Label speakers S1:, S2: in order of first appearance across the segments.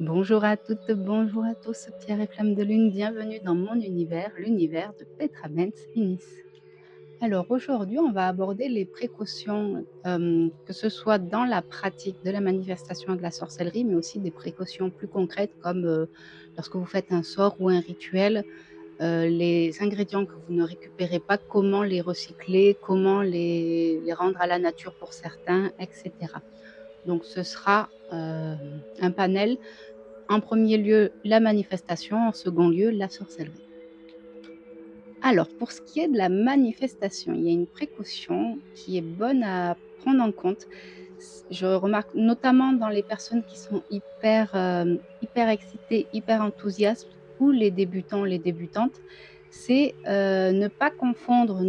S1: Bonjour à toutes, bonjour à tous, Pierre et Flamme de Lune, bienvenue dans mon univers, l'univers de Petra Menz Inis. Alors aujourd'hui, on va aborder les précautions, que ce soit dans la pratique de la manifestation et de la sorcellerie, mais aussi des précautions plus concrètes comme lorsque vous faites un sort ou un rituel, les ingrédients que vous ne récupérez pas, comment les recycler, comment les rendre à la nature pour certains, etc. Donc ce sera un panel en premier lieu, la manifestation, en second lieu, la sorcellerie. Alors, pour ce qui est de la manifestation, il y a une précaution qui est bonne à prendre en compte. Je remarque notamment dans les personnes qui sont hyper excitées, hyper enthousiastes ou les débutants, les débutantes, c'est, ne pas confondre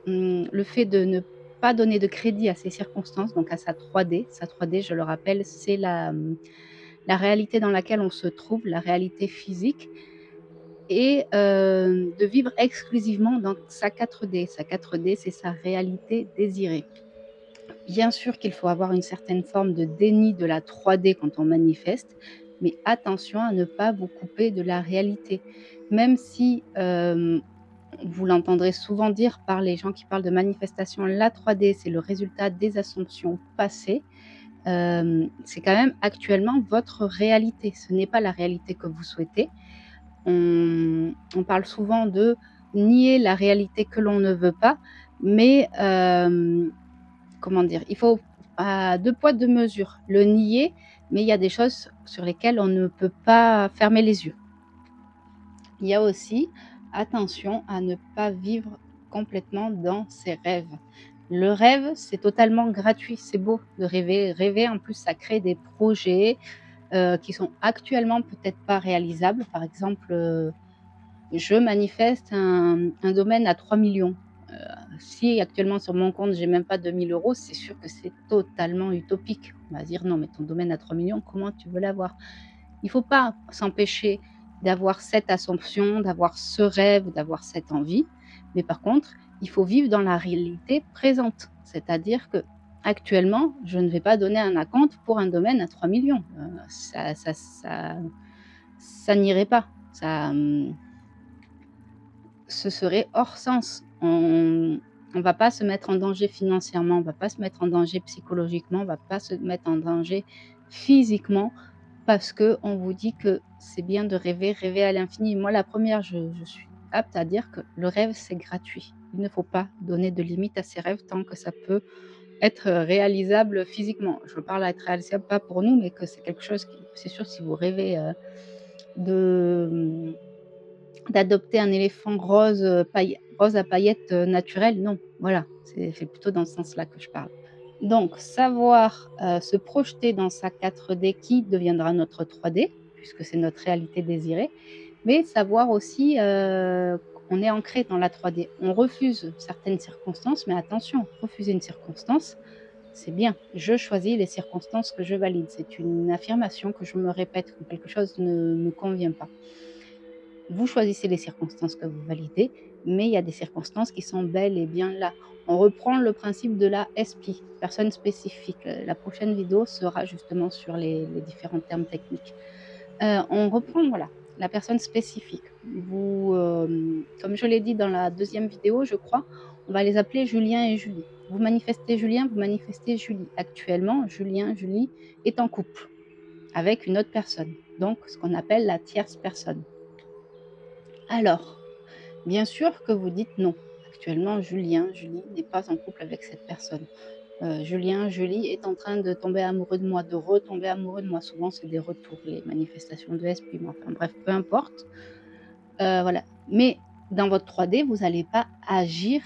S1: le fait de ne pas donner de crédit à ces circonstances, donc à sa 3D. Sa 3D, je le rappelle, c'est la réalité dans laquelle on se trouve, la réalité physique et de vivre exclusivement dans sa 4D. Sa 4D, c'est sa réalité désirée. Bien sûr qu'il faut avoir une certaine forme de déni de la 3D quand on manifeste, mais attention à ne pas vous couper de la réalité. Même si, vous l'entendrez souvent dire par les gens qui parlent de manifestation, la 3D, c'est le résultat des assumptions passées. C'est quand même actuellement votre réalité. Ce n'est pas la réalité que vous souhaitez. On parle souvent de nier la réalité que l'on ne veut pas, mais comment dire? Il faut à 2 poids 2 mesures. Le nier, mais il y a des choses sur lesquelles on ne peut pas fermer les yeux. Il y a aussi attention à ne pas vivre complètement dans ses rêves. Le rêve, c'est totalement gratuit, c'est beau de rêver. Rêver, en plus, ça crée des projets, qui sont actuellement peut-être pas réalisables. Par exemple, je manifeste un domaine à 3 millions. Si actuellement sur mon compte, j'ai même pas 2 000 €, c'est sûr que c'est totalement utopique. On va dire: «Non, mais ton domaine à 3 millions, comment tu veux l'avoir?» Il faut pas s'empêcher d'avoir cette assomption, d'avoir ce rêve, d'avoir cette envie, mais par contre, il faut vivre dans la réalité présente. C'est-à-dire qu'actuellement, je ne vais pas donner un acompte pour un domaine à 3 millions. Ça n'irait pas. Ce serait hors sens. On va pas se mettre en danger financièrement, on va pas se mettre en danger psychologiquement, on va pas se mettre en danger physiquement parce qu'on vous dit que c'est bien de rêver, rêver à l'infini. Moi, la première, je suis apte à dire que le rêve, c'est gratuit. Il ne faut pas donner de limite à ses rêves tant que ça peut être réalisable physiquement. Je parle à être réalisable pas pour nous, mais que c'est quelque chose qui c'est sûr si vous rêvez, de, d'adopter un éléphant rose, rose à paillettes, naturel, non. Voilà, c'est plutôt dans ce sens-là que je parle. Donc savoir, se projeter dans sa 4D qui deviendra notre 3D, puisque c'est notre réalité désirée, mais savoir aussi, qu'on est ancré dans la 3D. On refuse certaines circonstances, mais attention, refuser une circonstance, c'est bien. Je choisis les circonstances que je valide. C'est une affirmation que je me répète quand quelque chose ne me convient pas. Vous choisissez les circonstances que vous validez, mais il y a des circonstances qui sont bel et bien là. On reprend le principe de la SP, personne spécifique. La prochaine vidéo sera justement sur les différents termes techniques. On reprend, voilà, la personne spécifique. Comme je l'ai dit dans la deuxième vidéo, je crois, on va les appeler Julien et Julie. Vous manifestez Julien, vous manifestez Julie. Actuellement, Julien, Julie est en couple avec une autre personne, donc ce qu'on appelle la tierce personne. Alors, bien sûr que vous dites non. Actuellement, Julien, Julie n'est pas en couple avec cette personne. Julien, Julie est en train de tomber amoureux de moi, de retomber amoureux de moi. Souvent, c'est des retours, les manifestations de SP, mais enfin bref, peu importe. Voilà. Mais dans votre 3D, vous n'allez pas agir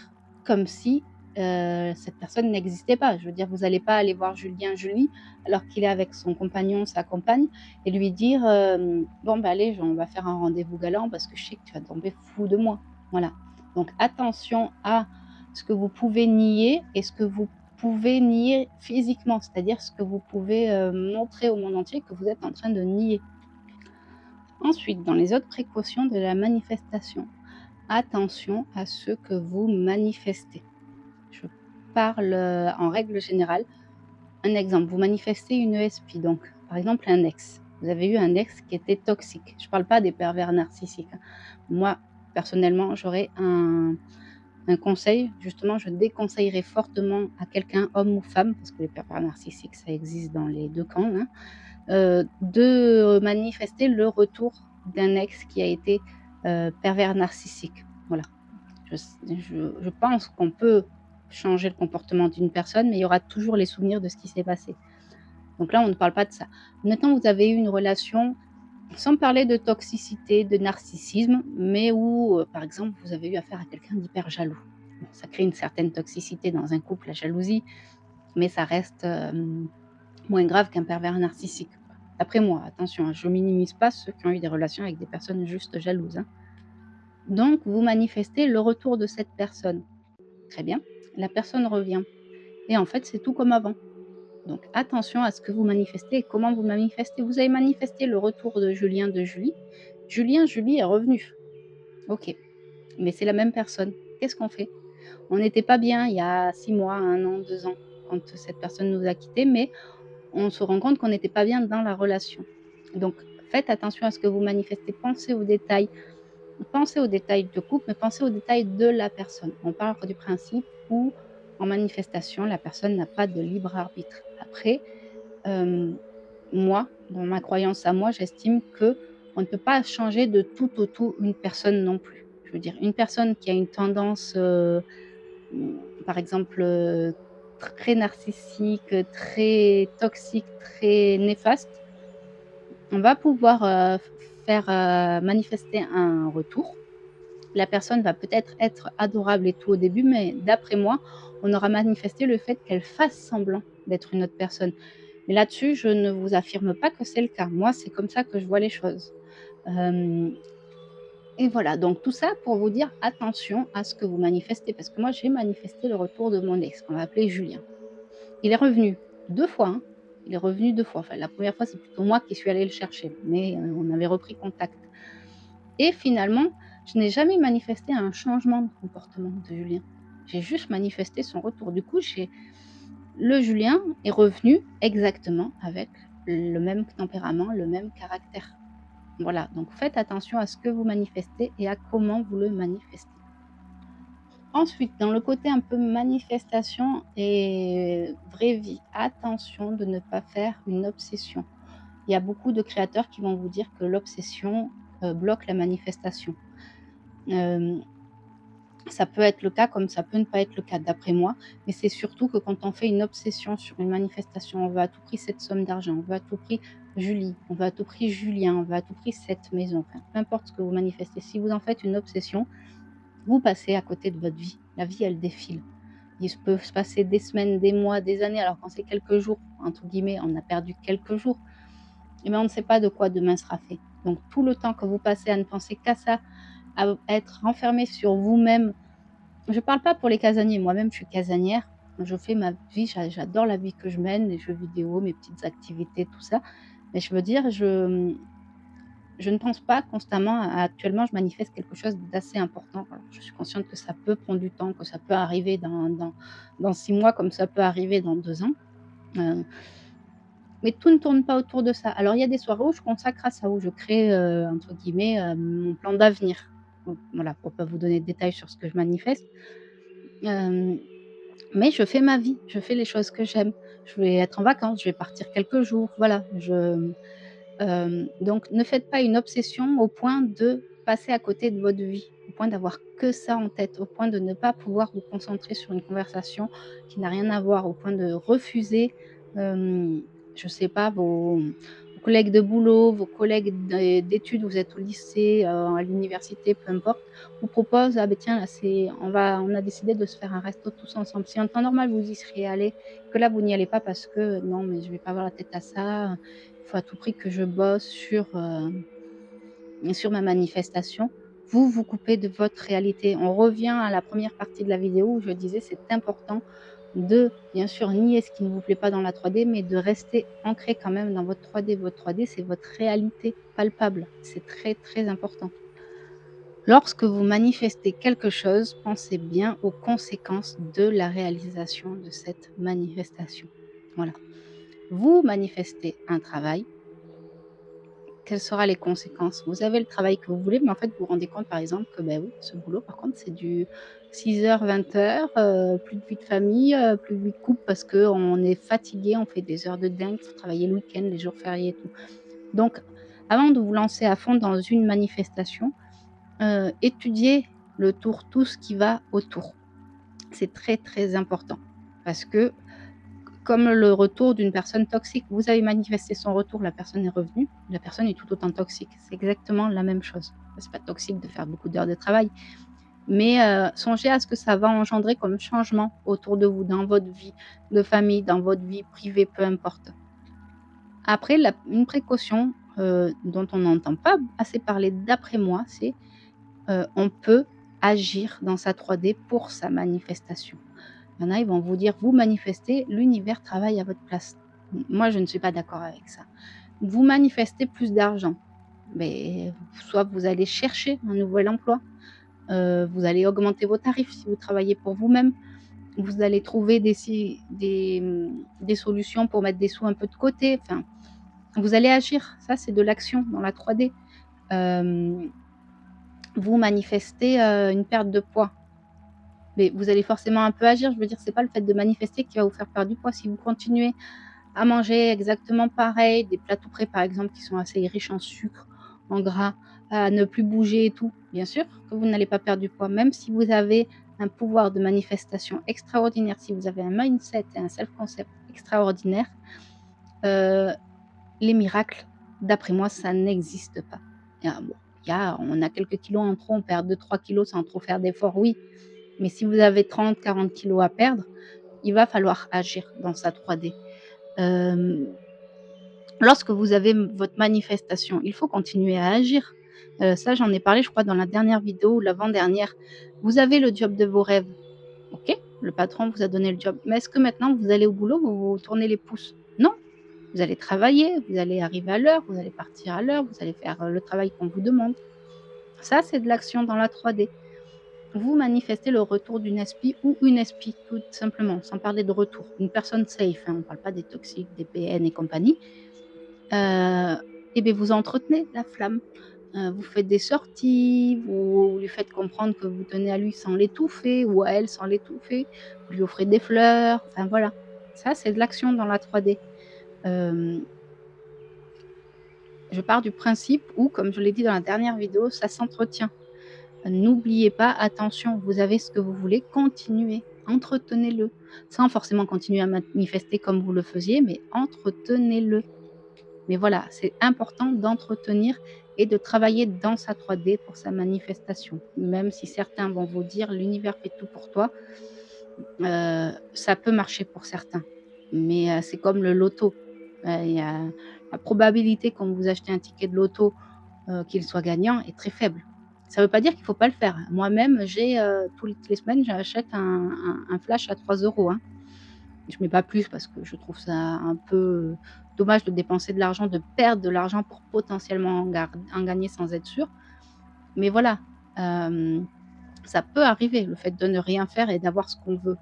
S1: comme si, cette personne n'existait pas. Je veux dire, vous n'allez pas aller voir Julien, Julie, alors qu'il est avec son compagnon, sa compagne et lui dire, «Bon, bah, allez, on va faire un rendez-vous galant parce que je sais que tu vas tomber fou de moi». Voilà. Donc attention à ce que vous pouvez nier et ce que vous pouvez nier physiquement, c'est-à-dire ce que vous pouvez, montrer au monde entier que vous êtes en train de nier. Ensuite, dans les autres précautions de la manifestation, attention à ce que vous manifestez. Je parle, en règle générale. Un exemple, vous manifestez une ESP, donc par exemple un ex. Vous avez eu un ex qui était toxique. Je ne parle pas des pervers narcissiques, hein. Moi, personnellement, j'aurais un conseil, justement, je déconseillerais fortement à quelqu'un, homme ou femme, parce que les pervers narcissiques, ça existe dans les 2 camps, hein, de manifester le retour d'un ex qui a été, pervers narcissique. Voilà. Je pense qu'on peut changer le comportement d'une personne, mais il y aura toujours les souvenirs de ce qui s'est passé. Donc là, on ne parle pas de ça. Maintenant, vous avez eu une relation, sans parler de toxicité, de narcissisme, mais où, par exemple, vous avez eu affaire à quelqu'un d'hyper jaloux. Bon, ça crée une certaine toxicité dans un couple, la jalousie, mais ça reste, moins grave qu'un pervers narcissique, quoi. D'après moi, attention, hein, je minimise pas ceux qui ont eu des relations avec des personnes juste jalouses, hein. Donc vous manifestez le retour de cette personne. Très bien, la personne revient et en fait, c'est tout comme avant. Donc attention à ce que vous manifestez et comment vous manifestez. Vous avez manifesté le retour de Julien, de Julie. Julien, Julie est revenu. OK, mais c'est la même personne. Qu'est-ce qu'on fait? On n'était pas bien il y a 6 mois, 1 an, 2 ans, quand cette personne nous a quittés, mais on se rend compte qu'on n'était pas bien dans la relation. Donc faites attention à ce que vous manifestez. Pensez aux détails de couple, mais pensez aux détails de la personne. On part du principe où, en manifestation, la personne n'a pas de libre arbitre. Après, Hem, moi, dans ma croyance à moi, j'estime qu'on ne peut pas changer de tout au tout une personne non plus. Je veux dire, une personne qui a une tendance, par exemple, très narcissique, très toxique, très néfaste, on va pouvoir, faire, manifester un retour. La personne va peut-être être adorable et tout au début, mais d'après moi, on aura manifesté le fait qu'elle fasse semblant d'être une autre personne. Mais là-dessus, je ne vous affirme pas que c'est le cas. Moi, c'est comme ça que je vois les choses. Hem et voilà, donc tout ça pour vous dire attention à ce que vous manifestez, parce que moi, j'ai manifesté le retour de mon ex, qu'on va appeler Julien. Il est revenu 2 fois, hein. Il est revenu 2 fois. Enfin, la première fois, c'est plutôt moi qui suis allée le chercher, mais on avait repris contact et finalement, je n'ai jamais manifesté un changement de comportement de Julien. J'ai juste manifesté son retour. Du coup, j'ai le Julien est revenu exactement avec le même tempérament, le même caractère. Voilà, donc faites attention à ce que vous manifestez et à comment vous le manifestez. Ensuite, dans le côté un peu manifestation et vraie vie, attention de ne pas faire une obsession. Il y a beaucoup de créateurs qui vont vous dire que l'obsession, bloque la manifestation. Hem Ça peut être le cas comme ça peut ne pas être le cas d'après moi, mais c'est surtout que quand on fait une obsession sur une manifestation, on veut à tout prix cette somme d'argent, on veut à tout prix Julie, on veut à tout prix Julien, on veut à tout prix cette maison, enfin, peu importe ce que vous manifestez. Si vous en faites une obsession, vous passez à côté de votre vie. La vie, elle défile. Il se peut se passer des semaines, des mois, des années, alors quand c'est quelques jours, entre guillemets, on a perdu quelques jours, et ben, on ne sait pas de quoi demain sera fait. Donc tout le temps que vous passez à ne penser qu'à ça, à être renfermé sur vous-même. Je parle pas pour les casaniers, moi-même je suis casanière, je fais ma vie, j'adore la vie que je mène, les jeux vidéo, mes petites activités, tout ça. Mais je veux dire, je ne pense pas constamment actuellement, je manifeste quelque chose d'assez important. Alors je suis consciente que ça peut prendre du temps, que ça peut arriver dans 6 mois comme ça peut arriver dans 2 ans, heu, mais tout ne tourne pas autour de ça. Alors il y a des soirées où je consacre à ça, où je crée, entre guillemets, «mon plan d'avenir». Voilà, pour pas vous donner de détails sur ce que je manifeste. Hem Mais je fais ma vie, je fais les choses que j'aime. Je vais être en vacances, je vais partir quelques jours, voilà. Donc ne faites pas une obsession au point de passer à côté de votre vie, au point d'avoir que ça en tête, au point de ne pas pouvoir vous concentrer sur une conversation qui n'a rien à voir, au point de refuser, hem, je sais pas, vos collègues de boulot, vos collègues d'études, vous êtes au lycée, à l'université, peu importe, vous proposent: «Ah beh tiens là on a décidé de se faire un resto tous ensemble». Si en temps normal vous y seriez allés, que là vous n'y allez pas parce que: «Non mais je vais pas avoir la tête à ça, il faut à tout prix que je bosse sur ma manifestation». Vous, vous coupez de votre réalité. On revient à la première partie de la vidéo où je disais: «C'est important de, bien sûr, nier ce qui ne vous plaît pas dans la 3D, mais de rester ancré quand même dans votre 3D». Votre 3D, c'est votre réalité palpable. C'est très, très important. Lorsque vous manifestez quelque chose, pensez bien aux conséquences de la réalisation de cette manifestation. Voilà. Vous manifestez un travail, quelles sera les conséquences? Vous avez le travail que vous voulez, mais en fait, vous vous rendez compte, par exemple, que, ben oui, ce boulot, par contre, c'est du 6h-20h, plus de vie de famille, plus de vie de couple parce qu'on est fatigué, on fait des heures de dingue, il faut travailler le week-end, les jours fériés et tout. Donc, avant de vous lancer à fond dans une manifestation, étudiez le tour, tout ce qui va autour. C'est très, très important parce que comme le retour d'une personne toxique, vous avez manifesté son retour, la personne est revenue, la personne est tout autant toxique. C'est exactement la même chose. C'est pas toxique de faire beaucoup d'heures de travail, mais songez à ce que ça va engendrer comme changement autour de vous, dans votre vie de famille, dans votre vie privée, peu importe. Après une précaution, dont on n'entend pas assez parler d'après moi, c'est, on peut agir dans sa 3D pour sa manifestation. Il y en a, ils vont vous dire: «Vous manifestez, l'univers travaille à votre place». Moi, je ne suis pas d'accord avec ça. Vous manifestez plus d'argent, mais soit vous allez chercher un nouvel emploi, vous allez augmenter vos tarifs si vous travaillez pour vous-même, vous allez trouver des solutions pour mettre des sous un peu de côté, enfin, vous allez agir. Ça, c'est de l'action dans la 3D. Hem, vous manifestez, une perte de poids. Mais vous allez forcément un peu agir. Je veux dire, c'est pas le fait de manifester qui va vous faire perdre du poids. Si vous continuez à manger exactement pareil, des plats tout prêts, par exemple, qui sont assez riches en sucre, en gras, à ne plus bouger et tout, bien sûr que vous n'allez pas perdre du poids. Même si vous avez un pouvoir de manifestation extraordinaire, si vous avez un mindset et un self-concept extraordinaire, heu, les miracles, d'après moi, ça n'existe pas. Bon, on a quelques kilos en trop, on perd 2-3 kilos sans trop faire d'efforts, oui. Mais si vous avez 30-40 kilos à perdre, il va falloir agir dans sa 3D. Hem, lorsque vous avez votre manifestation, il faut continuer à agir. Ça, j'en ai parlé, je crois, dans la dernière vidéo ou l'avant-dernière. Vous avez le job de vos rêves, OK, le patron vous a donné le job. Mais est-ce que maintenant vous allez au boulot, vous vous tournez les pouces? Non, vous allez travailler, vous allez arriver à l'heure, vous allez partir à l'heure, vous allez faire, le travail qu'on vous demande. Ça, c'est de l'action dans la 3D. Vous manifestez le retour d'une espie ou une espie, tout simplement, sans parler de retour. Une personne safe, hein, on ne parle pas des toxiques, des PN et compagnie. Et beh, vous entretenez la flamme. Vous faites des sorties, vous lui faites comprendre que vous tenez à lui sans l'étouffer ou à elle sans l'étouffer. Vous lui offrez des fleurs, enfin voilà. Ça, c'est de l'action dans la 3D. Hem, je pars du principe où, comme je l'ai dit dans la dernière vidéo, ça s'entretient. N'oubliez pas, attention, vous avez ce que vous voulez, continuez, entretenez-le. Sans forcément continuer à manifester comme vous le faisiez, mais entretenez-le. Mais voilà, c'est important d'entretenir et de travailler dans sa 3D pour sa manifestation. Même si certains vont vous dire: «L'univers fait tout pour toi», ça peut marcher pour certains. Mais, c'est comme le loto. Il y a la probabilité quand vous achetez un ticket de loto, qu'il soit gagnant est très faible. Ça ne veut pas dire qu'il ne faut pas le faire. Moi-même, toutes les semaines, j'achète un flash à 3 €, hein. Je mets pas plus parce que je trouve ça un peu dommage de dépenser de l'argent, de perdre de l'argent pour potentiellement en gagner sans être sûr. Mais voilà, hem, ça peut arriver, le fait de ne rien faire et d'avoir ce qu'on veut.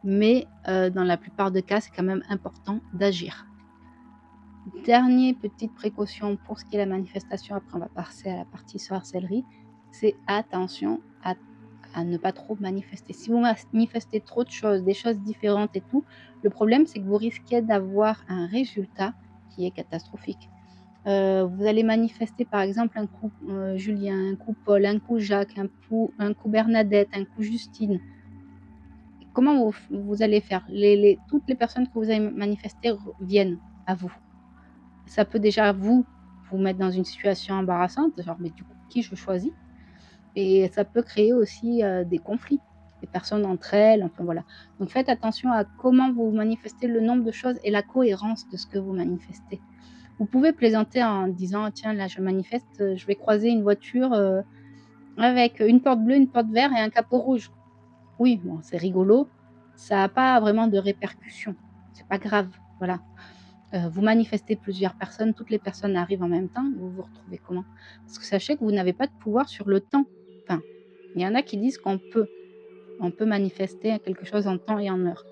S1: Mais, dans la plupart des cas, c'est quand même important d'agir. Dernière petite précaution pour ce qui est la manifestation, après on va passer à la partie sorcellerie, c'est attention à ne pas trop manifester. Si vous manifestez trop de choses, des choses différentes et tout, le problème c'est que vous risquez d'avoir un résultat qui est catastrophique. Vous allez manifester par exemple un coup, Julien, un coup Paul, un coup Jacques, un coup Bernadette, un coup Justine. Comment vous allez faire? Toutes les personnes que vous avez manifestées viennent à vous. Ça peut déjà vous mettre dans une situation embarrassante, genre: «Mais du coup, qui je choisis?» Et ça peut créer aussi, des conflits, des personnes entre elles, enfin voilà. Donc faites attention à comment vous manifestez, le nombre de choses et la cohérence de ce que vous manifestez. Vous pouvez plaisanter en disant: «Tiens, là, je manifeste, je vais croiser une voiture, avec une porte bleue, une porte verte et un capot rouge». Oui, bon, c'est rigolo, ça a pas vraiment de répercussions, c'est pas grave, voilà. Vous manifestez plusieurs personnes, toutes les personnes arrivent en même temps, vous vous retrouvez comment? Parce que sachez que vous n'avez pas de pouvoir sur le temps. Enfin, Il y en a qui disent on peut manifester quelque chose en temps et en heure.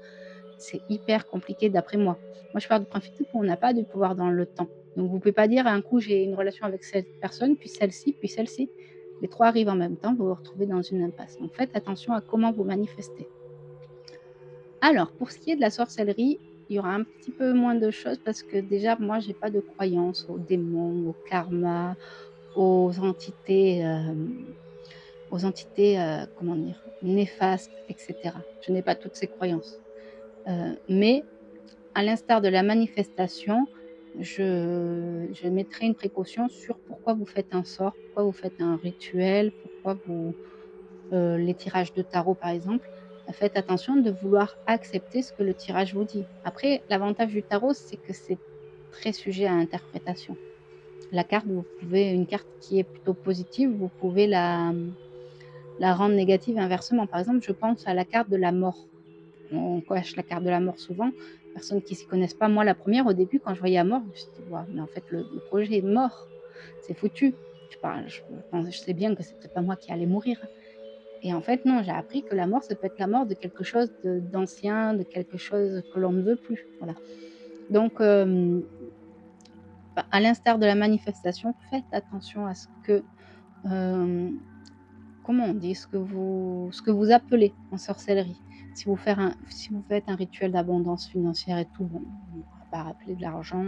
S1: C'est hyper compliqué d'après moi. Moi, je pars du principe qu'on n'a pas de pouvoir dans le temps. Donc vous pouvez pas dire: «Un coup, j'ai une relation avec cette personne, puis celle-ci, puis celle-ci». Les 3 arrivent en même temps, vous vous retrouvez dans une impasse. Donc faites attention à comment vous manifestez. Alors, pour ce qui est de la sorcellerie, il y aura un petit peu moins de choses parce que déjà, moi, j'ai pas de croyance aux démons, au karma, aux entités, comment dire? Néfastes et cetera. Je n'ai pas toutes ces croyances. Mais à l'instar de la manifestation, je mettrai une précaution sur pourquoi vous faites un sort, pourquoi vous faites un rituel, pourquoi vous les tirages de tarot, par exemple. Faites attention de vouloir accepter ce que le tirage vous dit. Après, l'avantage du tarot, c'est que c'est très sujet à interprétation. La carte, vous pouvez une carte qui est plutôt positive, vous pouvez la rendre négative inversement. Par exemple, je pense à la carte de la mort. On coche la carte de la mort souvent, personnes qui s'y connaissent pas. Moi, la première au début, quand je voyais la mort, je me suis dit: «Waouh, mais en fait le projet est mort, c'est foutu». Je sais bien que c'est peut-être pas moi qui allais mourir et en fait non, j'ai appris que la mort, ça peut être la mort de quelque chose d'ancien, de quelque chose que l'on ne veut plus, voilà. Donc à l'instar de la manifestation, faites attention à ce que, hem comment on dit? Ce que vous appelez en sorcellerie. Si vous faites un rituel d'abondance financière et tout, bon, on ne va pas rappeler de l'argent,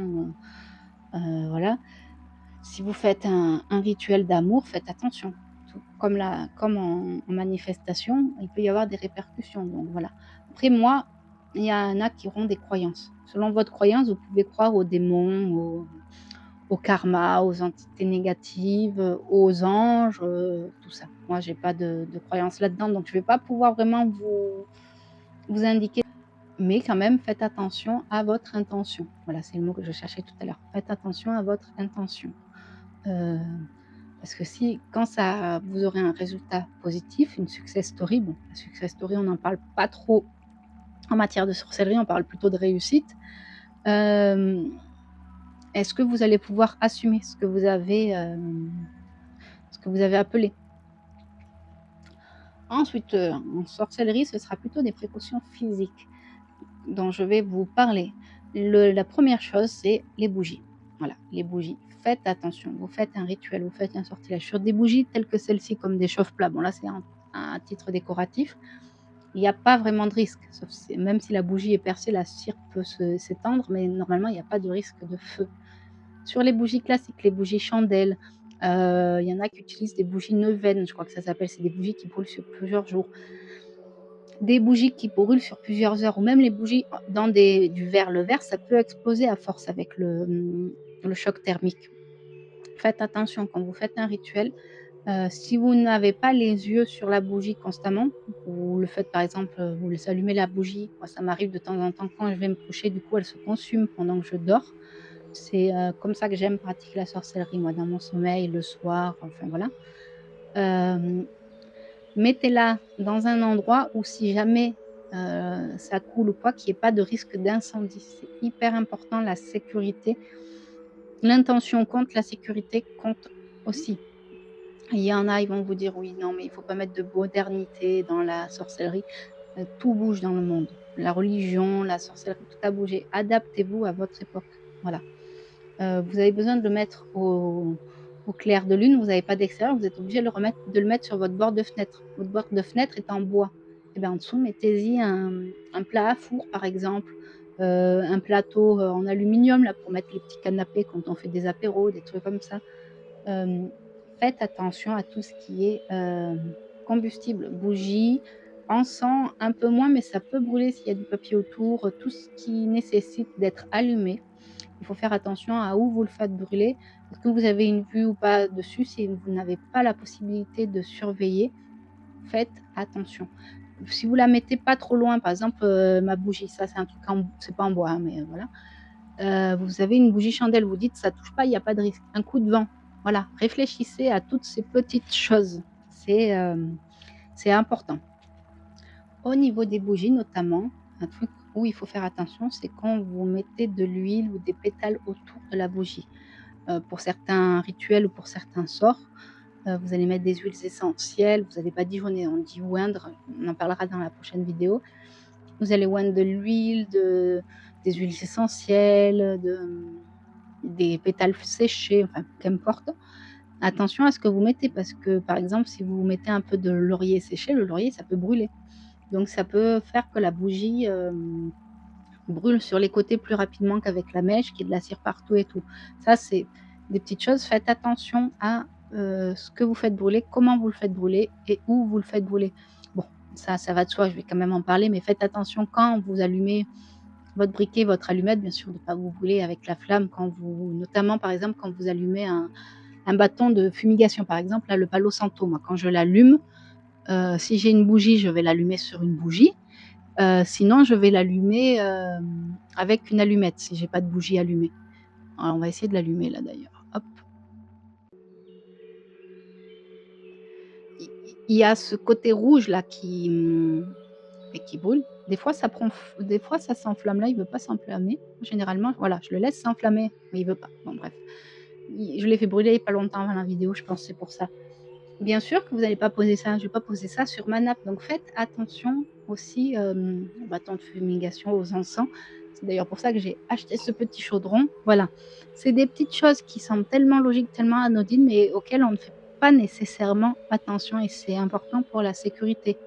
S1: voilà. Si vous faites un rituel d'amour, faites attention. Tout comme en manifestation, il peut y avoir des répercussions, donc voilà. Après moi, il y en a qui auront des croyances. Selon votre croyance, vous pouvez croire aux démons, au karma, aux entités négatives, aux anges, tout ça. Moi, j'ai pas de croyance là-dedans, donc je vais pas pouvoir vraiment vous indiquer, mais quand même, faites attention à votre intention. Voilà, c'est le mot que je cherchais tout à l'heure. Faites attention à votre intention, heu, parce que si quand ça vous aurez un résultat positif, une success story, bon, la success story, on n'en parle pas trop en matière de sorcellerie, on parle plutôt de réussite. Hem, est-ce que vous allez pouvoir assumer ce que vous avez appelé? Ensuite, en sorcellerie, ce sera plutôt des précautions physiques dont je vais vous parler. La première chose, c'est les bougies. Voilà, les bougies. Faites attention, vous faites un rituel, vous faites un sortilège sur des bougies telles que celle-ci, comme des chauffe-plats. Bon là, c'est à titre décoratif. Il y a pas vraiment de risque, sauf si même si la bougie est percée, la cire peut s'étendre, mais normalement, il y a pas de risque de feu. Sur les bougies classiques, les bougies chandelles, il y en a qui utilisent des bougies neuvaines, je crois que ça s'appelle, c'est des bougies qui brûlent sur plusieurs jours. Des bougies qui brûlent sur plusieurs heures ou même les bougies dans du verre. Le verre, ça peut exploser à force avec le choc thermique. Faites attention quand vous faites un rituel, si vous n'avez pas les yeux sur la bougie constamment, vous le faites par exemple, vous laissez allumer la bougie. Moi, ça m'arrive de temps en temps quand je vais me coucher, du coup, elle se consume pendant que je dors. C'est, comme ça que j'aime pratiquer la sorcellerie, moi, dans mon sommeil, le soir, enfin voilà. Hem, mettez-la dans un endroit où si jamais, ça coule ou quoi, qu'il y ait pas de risque d'incendie. C'est hyper important, la sécurité. L'intention compte, la sécurité compte aussi. Il y en a, ils vont vous dire: «Oui, non, mais il faut pas mettre de modernité dans la sorcellerie». Tout bouge dans le monde. La religion, la sorcellerie, tout a bougé. Adaptez-vous à votre époque. Voilà. Vous avez besoin de le mettre au clair de lune, vous avez pas d'extérieur, vous êtes obligé de le mettre sur votre bord de fenêtre. Votre bord de fenêtre est en bois et ben, en dessous, mettez-y un plat à four, par exemple, un plateau, en aluminium, là, pour mettre les petits canapés quand on fait des apéros, des trucs comme ça. Hem, faites attention à tout ce qui est, combustible, bougies, encens, un peu moins, mais ça peut brûler s'il y a du papier autour, tout ce qui nécessite d'être allumé. Il faut faire attention à où vous le faites brûler. Est-ce que vous avez une vue ou pas dessus? Si vous n'avez pas la possibilité de surveiller, faites attention. Si vous la mettez pas trop loin, par exemple, ma bougie, ça c'est un truc c'est pas en bois, hein, mais voilà. Vous avez une bougie chandelle, vous dites: «Ça touche pas, il y a pas de risque». Un coup de vent, voilà, réfléchissez à toutes ces petites choses. C'est important. Au niveau des bougies notamment, un truc où il faut faire attention, c'est quand vous mettez de l'huile ou des pétales autour de la bougie. Pour certains rituels ou pour certains sorts, Vous allez mettre des huiles essentielles, vous allez badigeonner, on dit oindre, on en parlera dans la prochaine vidéo. Vous allez oindre de l'huile, des huiles essentielles, des pétales séchés, enfin qu'importe. Attention à ce que vous mettez parce que, par exemple, si vous mettez un peu de laurier séché, le laurier, ça peut brûler. Donc ça peut faire que la bougie, brûle sur les côtés plus rapidement qu'avec la mèche, qu'il y ait de la cire partout et tout. Ça, c'est des petites choses. Faites attention à, ce que vous faites brûler, comment vous le faites brûler et où vous le faites brûler. Bon, ça va de soi, je vais quand même en parler, mais faites attention quand vous allumez votre briquet, votre allumette, bien sûr, de ne pas vous brûler avec la flamme notamment, par exemple, quand vous allumez un bâton de fumigation. Par exemple, là, le Palo Santo, moi, quand je l'allume, si j'ai une bougie, je vais l'allumer sur une bougie. Sinon, je vais l'allumer, avec une allumette, si j'ai pas de bougie allumée. Alors on va essayer de l'allumer là d'ailleurs. Hop. Il y a ce côté rouge là qui brûle. Des fois ça s'enflamme là, il veut pas s'enflammer. Généralement, voilà, je le laisse s'enflammer, mais il veut pas. Bon bref. Je l'ai fait brûler il y a pas longtemps avant la vidéo, je pense c'est pour ça. Bien sûr que vous n'allez pas poser ça, je vais pas poser ça sur ma nappe, donc faites attention aussi, aux bâtons de fumigation, aux encens. C'est d'ailleurs pour ça que j'ai acheté ce petit chaudron. Voilà, c'est des petites choses qui semblent tellement logiques, tellement anodines, mais auxquelles on ne fait pas nécessairement attention et c'est important pour la sécurité.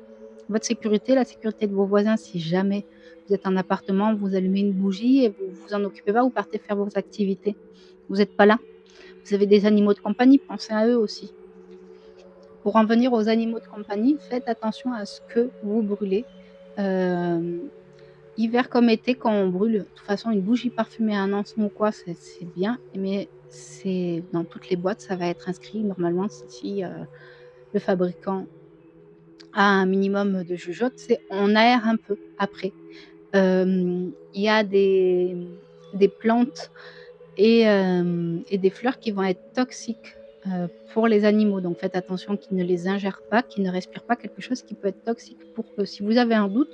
S1: Votre sécurité, la sécurité de vos voisins, si jamais vous êtes en appartement, vous allumez une bougie et vous vous en occupez pas, vous partez faire vos activités. Vous êtes pas là. Vous avez des animaux de compagnie, pensez à eux aussi. Pour en venir aux animaux de compagnie, faites attention à ce que vous brûlez. Hiver comme été, quand on brûle, de toute façon, une bougie parfumée, un encens ou quoi, c'est bien, mais c'est dans toutes les boîtes, ça va être inscrit normalement si le fabricant a un minimum de jugeote, c'est on aère un peu après. Il y a des plantes et des fleurs qui vont être toxiques, pour les animaux. Donc faites attention qu'ils ne les ingèrent pas, qu'ils ne respirent pas quelque chose qui peut être toxique pour eux. Si vous avez un doute,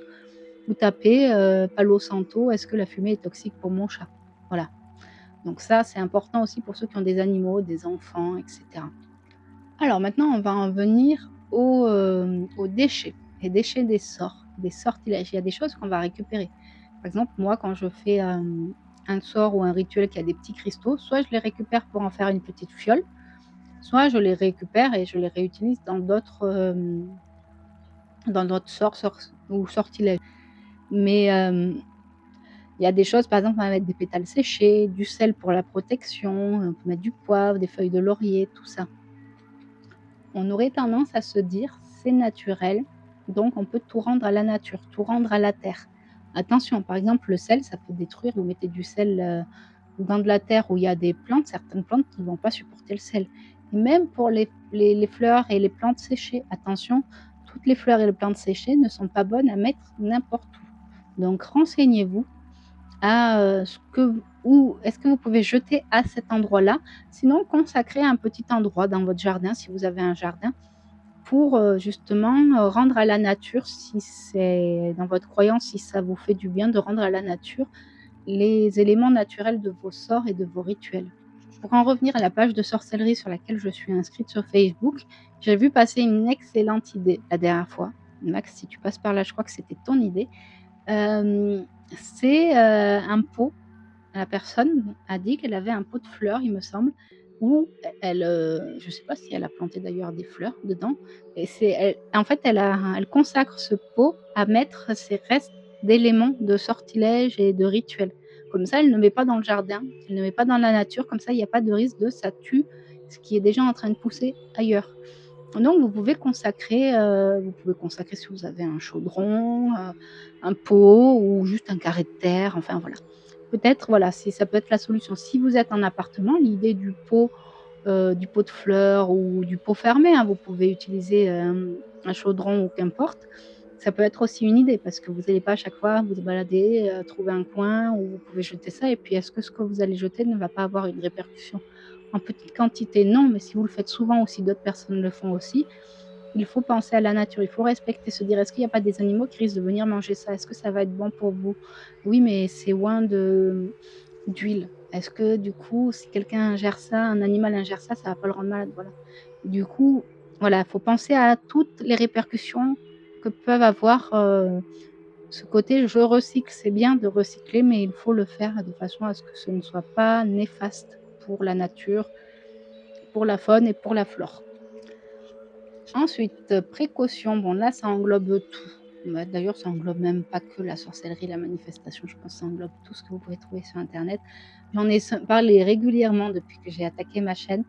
S1: vous tapez, Palo Santo: «Est-ce que la fumée est toxique pour mon chat?» Voilà. Donc ça, c'est important aussi pour ceux qui ont des animaux, des enfants et cetera. Alors maintenant, on va en venir aux déchets, les déchets des sortilèges. Il y a des choses qu'on va récupérer. Par exemple, moi, quand je fais, un sort ou un rituel qui a des petits cristaux, soit je les récupère pour en faire une petite fiole, soit je les récupère et je les réutilise dans d'autres sorts ou sortilèges. Mais, il y a des choses, par exemple, on va mettre des pétales séchés, du sel pour la protection, on peut mettre du poivre, des feuilles de laurier, tout ça. On aurait tendance à se dire: «C'est naturel, donc on peut tout rendre à la nature, tout rendre à la terre». Attention, par exemple, le sel, ça peut détruire. Vous mettez du sel, dans de la terre où il y a des plantes, certaines plantes ne vont pas supporter le sel. Et même pour les fleurs et les plantes séchées, attention, toutes les fleurs et les plantes séchées ne sont pas bonnes à mettre n'importe où. Donc renseignez-vous à, ce que où est-ce que vous pouvez jeter à cet endroit-là? Sinon, consacrez un petit endroit dans votre jardin, si vous avez un jardin, pour, justement, rendre à la nature, si c'est dans votre croyance, si ça vous fait du bien de rendre à la nature les éléments naturels de vos sorts et de vos rituels. Pour en revenir à la page de sorcellerie sur laquelle je suis inscrite sur Facebook, j'ai vu passer une excellente idée la dernière fois. Max, si tu passes par là, je crois que c'était ton idée. C'est, un pot. La personne a dit qu'elle avait un pot de fleurs, il me semble, où elle, je ne sais pas si elle a planté d'ailleurs des fleurs dedans et en fait, elle consacre ce pot à mettre ses restes d'éléments de sortilèges et de rituels. Comme ça, elle ne met pas dans le jardin, elle ne met pas dans la nature, comme ça, il y a pas de risque de ça tue ce qui est déjà en train de pousser ailleurs. Donc vous pouvez consacrer si vous avez un chaudron, un pot ou juste un carré de terre, enfin voilà. Peut-être, voilà, si ça peut être la solution. Si vous êtes en appartement, l'idée du pot de fleurs ou du pot fermé, hein, vous pouvez utiliser, un chaudron ou qu'importe. Ça peut être aussi une idée parce que vous n'allez pas à chaque fois vous balader, trouver un coin où vous pouvez jeter ça et puis est-ce que ce que vous allez jeter ne va pas avoir une répercussion? En petite quantité, non, mais si vous le faites souvent ou si d'autres personnes le font aussi, il faut penser à la nature, il faut respecter, se dire: «Est-ce qu'il n'y a pas des animaux qui risquent de venir manger ça? Est-ce que ça va être bon pour vous?» «Oui, mais c'est loin d'huile. Est-ce que du coup, si quelqu'un ingère ça, un animal ingère ça, ça va pas le rendre malade? Voilà. Du coup, voilà, faut penser à toutes les répercussions que peuvent avoir, ce côté je recycle. C'est bien de recycler, mais il faut le faire de façon à ce que ce ne soit pas néfaste pour la nature, pour la faune et pour la flore. Ensuite, précaution, bon là, ça englobe tout. Bah, d'ailleurs, ça englobe même pas que la sorcellerie, la manifestation, je pense que ça englobe tout ce que vous pouvez trouver sur internet. J'en ai parlé régulièrement depuis que j'ai attaqué ma chaîne.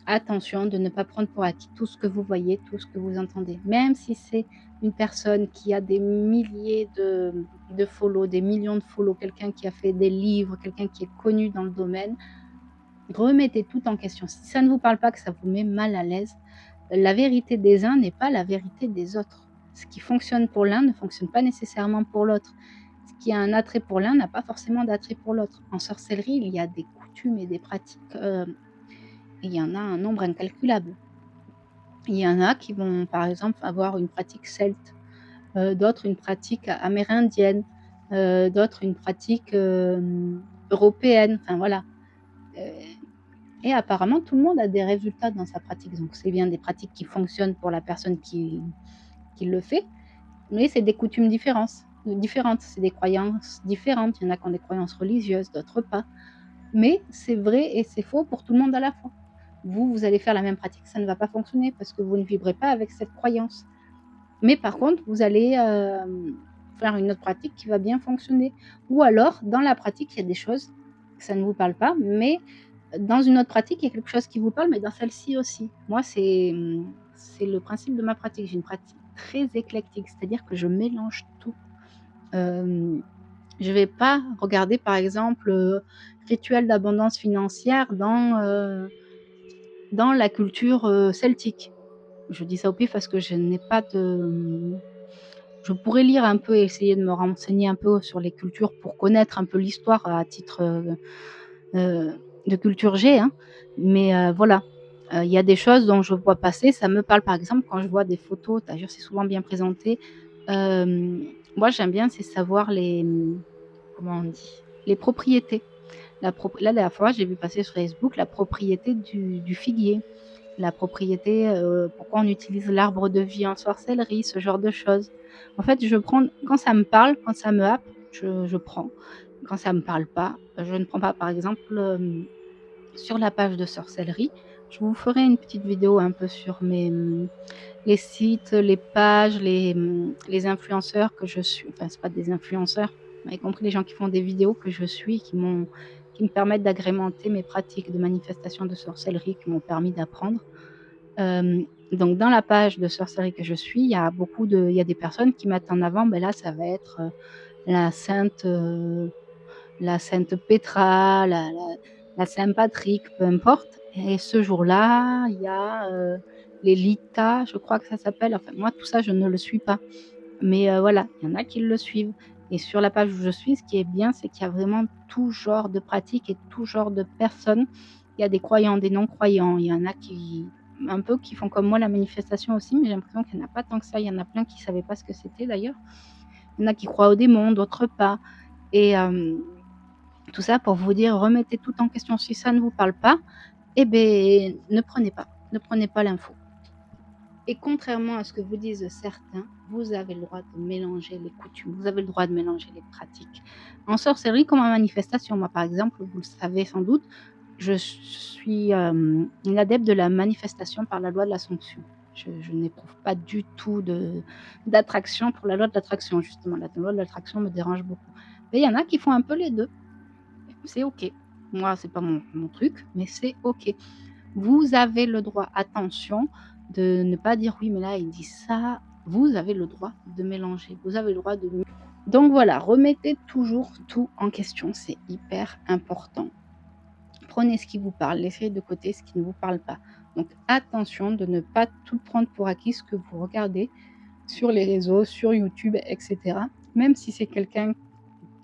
S1: Attention de ne pas prendre pour acquis tout ce que vous voyez, tout ce que vous entendez. Même si c'est une personne qui a des milliers de follow, des millions de follow, quelqu'un qui a fait des livres, quelqu'un qui est connu dans le domaine, remettez tout en question. Si ça ne vous parle pas, que ça vous met mal à l'aise, la vérité des uns n'est pas la vérité des autres. Ce qui fonctionne pour l'un ne fonctionne pas nécessairement pour l'autre. Ce qui a un attrait pour l'un n'a pas forcément d'attrait pour l'autre. En sorcellerie, il y a des coutumes et des pratiques, il y en a un nombre incalculable. Il y en a qui vont, par exemple, avoir une pratique celte, d'autres une pratique amérindienne, d'autres une pratique, européenne, enfin voilà. Heu et apparemment tout le monde a des résultats dans sa pratique, donc c'est bien des pratiques qui fonctionnent pour la personne qui le fait, mais c'est des coutumes différentes, c'est des croyances différentes. Il y en a qui ont des croyances religieuses, d'autres pas, mais c'est vrai et c'est faux pour tout le monde à la fois. Vous allez faire la même pratique, ça ne va pas fonctionner parce que vous ne vibrez pas avec cette croyance. Mais par contre, vous allez, faire une autre pratique qui va bien fonctionner. Ou alors, dans la pratique, il y a des choses que ça ne vous parle pas, mais dans une autre pratique, il y a quelque chose qui vous parle, mais dans celle-ci aussi. Moi, c'est le principe de ma pratique. J'ai une pratique très éclectique, c'est-à-dire que je mélange tout. Hem, je vais pas regarder, par exemple, rituel d'abondance financière dans la culture, celtique. Je dis ça au pif parce que je n'ai pas de, je pourrais lire un peu et essayer de me renseigner un peu sur les cultures pour connaître un peu l'histoire à titre, de culture G, hein. Mais voilà, il y a des choses dont je vois passer, ça me parle. Par exemple, quand je vois des photos, d'ailleurs c'est souvent bien présenté, moi j'aime bien, c'est savoir les, comment on dit? Les propriétés. La dernière fois, j'ai vu passer sur Facebook la propriété du figuier. La propriété, pourquoi on utilise l'arbre de vie en sorcellerie, ce genre de choses. En fait, je prends quand ça me parle, quand ça me happe, je prends. Quand ça me parle pas, je ne prends pas. Par exemple, sur la page de sorcellerie, je vous ferai une petite vidéo un peu sur les sites, les pages, les influenceurs que je suis, enfin, c'est pas des influenceurs, vous m'avez compris, les gens qui font des vidéos que je suis, qui me permettent d'agrémenter mes pratiques de manifestation de sorcellerie, qui m'ont permis d'apprendre. Donc dans la page de sorcellerie que je suis, il y a des personnes qui mettent en avant, ben là, ça va être, la sainte, la sainte Pétra, la Saint Patrick, peu importe, et ce jour-là, il y a, les Litas, je crois que ça s'appelle. Enfin moi tout ça je ne le suis pas, mais voilà, il y en a qui le suivent et sur la page où je suis, ce qui est bien, c'est qu'il y a vraiment tout genre de pratiques et tout genre de personnes. Il y a des croyants, des non-croyants, il y en a qui un peu qui font comme moi la manifestation aussi, mais j'ai l'impression qu'il y en a pas tant que ça. Il y en a plein qui savaient pas ce que c'était d'ailleurs. Il y en a qui croient aux démons, d'autres pas, et tout ça pour vous dire, remettez tout en question. Si ça ne vous parle pas, eh beh, ne prenez pas l'info. Et contrairement à ce que vous disent certains, vous avez le droit de mélanger les coutumes, vous avez le droit de mélanger les pratiques. En sorcellerie comme en manifestation, moi par exemple, vous le savez sans doute, je suis, une adepte de la manifestation par la loi de l'Assomption. Je n'éprouve pas du tout d'attraction pour la loi de l'attraction justement. La loi de l'attraction me dérange beaucoup. Mais il y en a qui font un peu les 2. C'est OK. Moi, c'est pas mon truc, mais c'est OK. Vous avez le droit, attention, de ne pas dire: «Oui, mais là, il dit ça». Vous avez le droit de mélanger, vous avez le droit de donc voilà, remettez toujours tout en question, c'est hyper important. Prenez ce qui vous parle, laissez de côté ce qui ne vous parle pas. Donc attention de ne pas tout prendre pour acquis ce que vous regardez sur les réseaux, sur YouTube et cetera. Même si c'est quelqu'un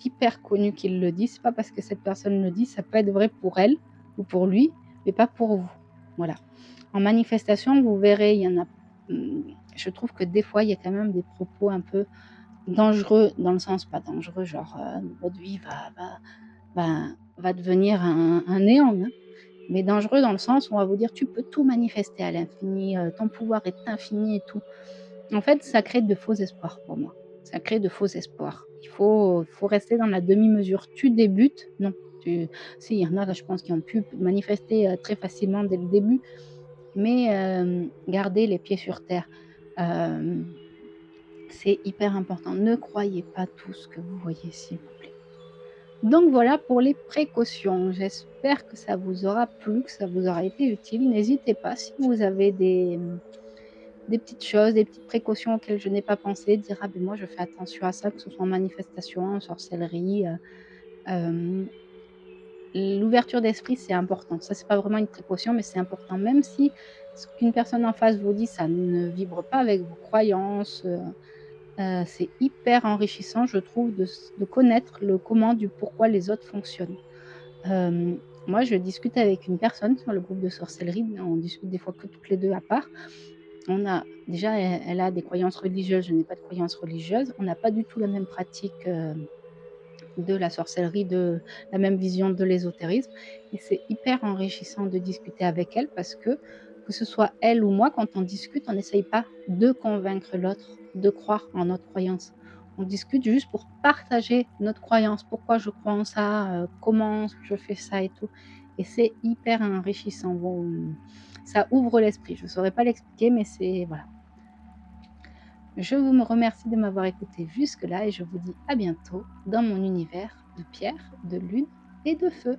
S1: d'hyper connu qui le dit, c'est pas parce que cette personne le dit, ça peut être vrai pour elle ou pour lui, mais pas pour vous. Voilà. En manifestation, vous verrez, il y en a, je trouve que des fois, il y a quand même des propos un peu dangereux, dans le sens pas dangereux, genre, votre vie va va devenir un néant, hein, mais dangereux dans le sens où on va vous dire: «Tu peux tout manifester à l'infini, ton pouvoir est infini et tout». En fait, ça crée de faux espoirs pour moi. Ça crée de faux espoirs. Il faut rester dans la demi-mesure. Tu débutes, non, tu si, il y en a là, je pense, qui ont pu manifester, très facilement dès le début, mais garder les pieds sur terre. Hem, c'est hyper important. Ne croyez pas tout ce que vous voyez, s'il vous plaît. Donc voilà pour les précautions. J'espère que ça vous aura plu, que ça vous aura été utile. N'hésitez pas si vous avez des petites choses, des petites précautions auxquelles je n'ai pas pensé, dire: «Ah beh, moi je fais attention à ça», que ce soit en manifestation, en sorcellerie, hem, l'ouverture d'esprit, c'est important. Ça, c'est pas vraiment une précaution, mais c'est important. Même si ce qu'une personne en face vous dit, ça ne vibre pas avec vos croyances, c'est hyper enrichissant, je trouve, de connaître le comment du pourquoi les autres fonctionnent. Moi, je discute avec une personne sur le groupe de sorcellerie, on discute des fois que toutes les 2 à part. On a déjà, elle a des croyances religieuses, je n'ai pas de croyances religieuses. On n'a pas du tout la même pratique, de la sorcellerie, de la même vision de l'ésotérisme et c'est hyper enrichissant de discuter avec elle parce que ce soit elle ou moi, quand on discute, on n'essaye pas de convaincre l'autre de croire en notre croyance. On discute juste pour partager notre croyance. Pourquoi je crois en ça, comment je fais ça et tout et c'est hyper enrichissant. Bon, ça ouvre l'esprit. Je ne saurais pas l'expliquer, mais c'est voilà. Je vous remercie de m'avoir écouté jusque-là et je vous dis à bientôt dans mon univers de pierre, de lune et de feu.